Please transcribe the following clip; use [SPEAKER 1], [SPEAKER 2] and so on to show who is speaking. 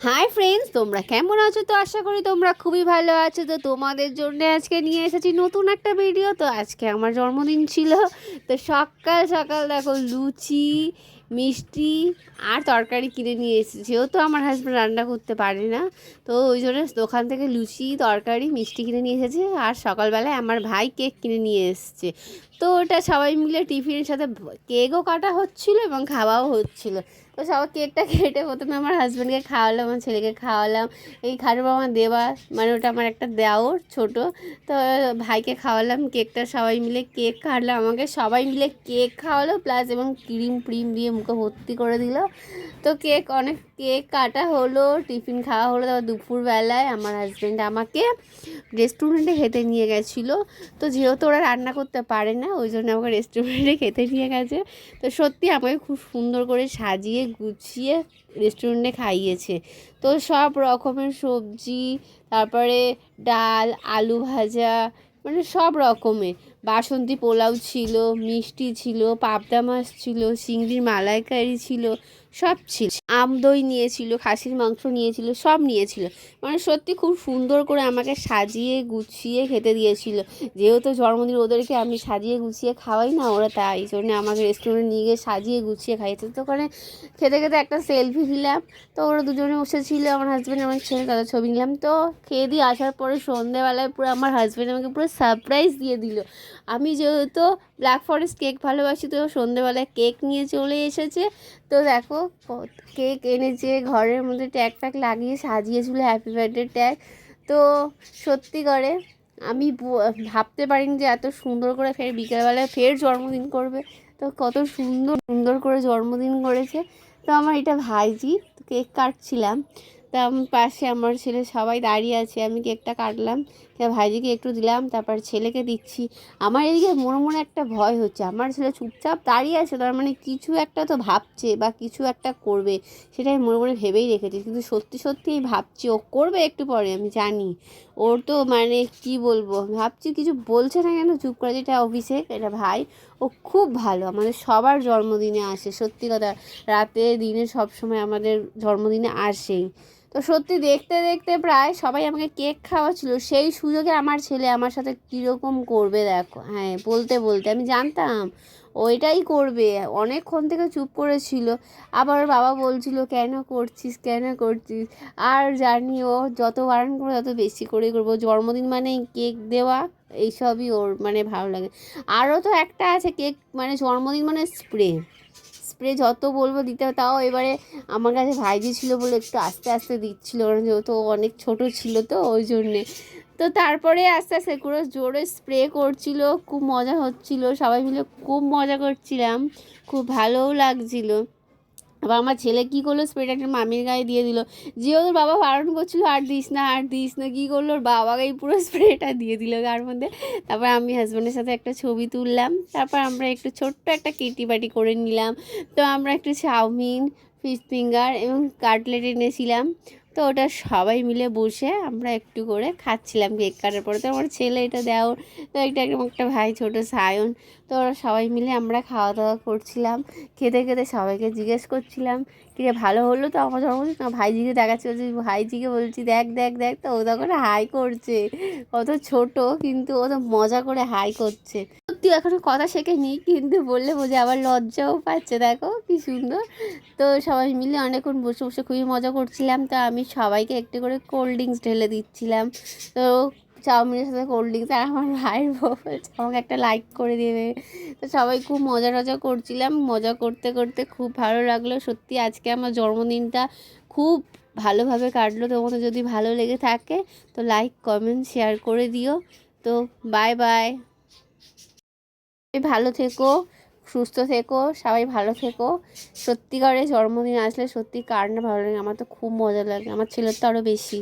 [SPEAKER 1] Hi friends, তোমরা কেমন আছো? তো আশা করি তোমরা খুবই ভালো আছো। তো তোমাদের জন্য আজকে নিয়ে এসেছি নতুন একটা ভিডিও। তো আজকে আমার জন্মদিন ছিল। তো সকাল সকাল দেখো লুচি, মিষ্টি আর তরকারি কিনে নিয়ে এসেছি। যেহেতু আমার হাজব্যান্ড রান্না করতে পারে না, তো ওই জন্য দোকান থেকে লুচি, তরকারি, মিষ্টি কিনে নিয়ে এসেছে। আর সকালবেলায় আমার ভাই কেক কিনে নিয়ে এসেছে। তো ওটা সবাই মিলে টিফিনের সাথে কেকও কাটা হচ্ছিলো এবং খাওয়াও হচ্ছিলো। তো সবাই কেকটা কেটে প্রথমে আমার হাজব্যান্ডকে খাওয়ালাম, আমার ছেলেকে খাওয়ালাম। এই খাটবো আমার দেওয়া, মানে ওটা আমার একটা দেওর ছোট। তো ভাইকে খাওয়ালাম কেকটা, সবাই মিলে কেক কাটলাম, আমাকে সবাই মিলে কেক খাওয়ালো প্লাস এবং ক্রিম দিয়ে মুখে ভর্তি করে দিল। তো অনেক কেক কাটা হলো, টিফিন খাওয়া হলো। তারপর দুপুরবেলায় আমার হাজব্যান্ড আমাকে রেস্টুরেন্টে খেতে নিয়ে গেছিলো। তো যেহেতু ওরা রান্না করতে পারে না, ওই জন্য আমাকে রেস্টুরেন্টে খেতে নিয়ে গেছে। তো সত্যি আমাকে খুব সুন্দর করে সাজিয়ে গুছিয়ে রেস্টুরেন্টে খাইয়েছে। তো সব রকমের সবজি, তারপরে ডাল, আলু ভাজা, মানে সব রকমের বাসন্তী পোলাও ছিল, মিষ্টি ছিল, পাবদা মাছ ছিল, চিংড়ির মালাইকারি ছিল, সব ছিল। আম দই নিয়েছিল, খাসির মাংস নিয়েছিল, সব নিয়েছিল। মানে সত্যি খুব সুন্দর করে আমাকে সাজিয়ে গুছিয়ে খেতে দিয়েছিল। যেহেতু জন্মদিন, ওদেরকে আমি সাজিয়ে গুছিয়ে খাওয়াই না, ওরা তাই জন্য আমাকে রেস্টুরেন্টে নিয়ে গিয়ে সাজিয়ে গুছিয়ে খাইয়েছে। তো ওখানে খেতে খেতে একটা সেলফি নিলাম। তো ওরা দুজনে বসেছিল, আমার হাজব্যান্ড আমার ছেলে, তাদের ছবি নিলাম। তো খেয়ে দিয়ে আসার পরে সন্ধেবেলায় পুরো আমার হাজব্যান্ড আমাকে পুরো সারপ্রাইজ দিয়ে দিল। আমি যেহেতু ব্ল্যাক ফরেস্ট কেক ভালোবাসি, তো সন্ধেবেলায় কেক নিয়ে চলে এসেছে। তো দেখো কেক এনেছে, ঘরের মধ্যে ট্যাগ ট্যাগ লাগিয়ে সাজিয়েছিল, হ্যাপি বার্থডে ট্যাগ। তো সত্যি করে আমি ভাবতে পারিনি যে এত সুন্দর করে ফের বিকেলবেলায় ফের জন্মদিন করবে। তো কত সুন্দর সুন্দর করে জন্মদিন করেছে। তো আমার এটা ভাইজি, কেক কাটছিলাম। তা পাশে আমার ছেলে সবাই দাঁড়িয়ে আছে, আমি কেকটা কাটলাম, ভাইজিকে একটু দিলাম, তারপর ছেলেকে দিচ্ছি। আমার এদিকে মনে মনে একটা ভয় হচ্ছে, আমার ছেলে চুপচাপ দাঁড়িয়ে আছে, তার মানে কিছু একটা তো ভাবছে বা কিছু একটা করবে, সেটাই মনে মনে ভেবেই রেখেছি। কিন্তু সত্যি সত্যিই ভাবছি ও করবে একটু পরে, আমি জানি। ওর তো মানে কি বলবো, ভাবছি কিছু বলছে না কেন, চুপ করে। যেটা অভিষেক, এটা ভাই, ও খুব ভালো, আমাদের সবার জন্মদিনে আসে। সত্যি কথা, রাতে দিনে সব সময় আমাদের জন্মদিনে আসেই। তো সত্যি দেখতে দেখতে প্রায় সবাই আমাকে কেক খাওয়াচ্ছিল, সেই সুযোগে আমার ছেলে আমার সাথে কীরকম করবে দেখো। হ্যাঁ, বলতে বলতে আমি জানতাম ওইটাই করবে, অনেকক্ষণ থেকে চুপ করেছিল। আবার বাবা বলছিল কেন করছিস, কেন করছিস। আর জানি ও যত বারণ করবো তত বেশি করে করবো। জন্মদিন মানে কেক দেওয়া, এইসবই ওর মানে ভালো লাগে। আরও তো একটা আছে কেক, মানে জন্মদিন মানে স্প্রে স্প্রে যত বলবো দিতে হবে। তাও এবারে আমার কাছে ভাইজি ছিল বলে একটু আস্তে আস্তে দিচ্ছিলো, কারণ যেহেতু অনেক ছোট ছিল তো ওই জন্যে। তো তারপরে আস্তে আস্তে করে জোরে স্প্রে করছিল, খুব মজা হচ্ছিল, সবাই মিলে খুব মজা করছিলাম, খুব ভালোও লাগছিল। আবার আমার ছেলে কী করলো, স্প্রেটা একটা মামির গায়ে দিয়ে দিল। যেহেতু বাবা বারণ করছিল আর দিস না আর দিস না, কী করলো, ওর বাবাকেই পুরো স্প্রেটা দিয়ে দিল গার মধ্যে। তারপর আমি হাজব্যান্ডের সাথে একটা ছবি তুললাম। তারপর আমরা একটু ছোট্ট একটা কিটি পার্টি করে নিলাম। তো আমরা একটু চাউমিন, ফিশ ফিঙ্গার এবং কাটলেট এনেছিলাম। তো ওটা সবাই মিলে বসে আমরা একটু করে খাচ্ছিলাম কেক কাটার পরে। তো আমার ছেলে এটা দেও, তো একটা ভাই ছোট সায়ন। তো ওরা সবাই মিলে আমরা খাওয়া দাওয়া করছিলাম। খেতে খেতে সবাইকে জিজ্ঞেস করছিলাম কিরে ভালো হলো তো আমার জন্মদিন। না, ভাইজিকে দেখাচ্ছি, বলছি ভাইজিকে বলছি দেখ দেখ দেখ, তো ও তখন হাই করছে। কত ছোট কিন্তু ও তো মজা করে হাই করছে। সত্যি এখনো কথা শেখেনি, কিন্তু বললে বোঝে, আবার লজ্জাও পাচ্ছে, দেখো কি সুন্দর। তো সবাই মিলে অনেকক্ষণ বসে বসে খুবই মজা করছিলাম। তো আমি সবাইকে একটু করে কোল্ড ড্রিঙ্কস ঢেলে দিচ্ছিলাম। তো চাউমিনের সাথে কোল্ড ড্রিঙ্কস, আর আমার ভাইয়ের বউ বলছে আমাকে একটা লাইক করে দেবে। তো সবাই খুব মজা টজা করছিলাম, মজা করতে করতে খুব ভালো লাগলো। সত্যি আজকে আমার জন্মদিনটা খুব ভালোভাবে কাটলো। তোমাদের যদি ভালো লেগে থাকে তো লাইক, কমেন্ট, শেয়ার করে দিও। তো বাই বাই, ভালো থেকো, সুস্থ থেকো, সবাই ভালো থেকো। সত্যিকারে জন্মদিন আসলে সত্যি কার না ভালো লাগে, আমার তো খুব মজা লাগে, আমার ছেলের তো আরও বেশি।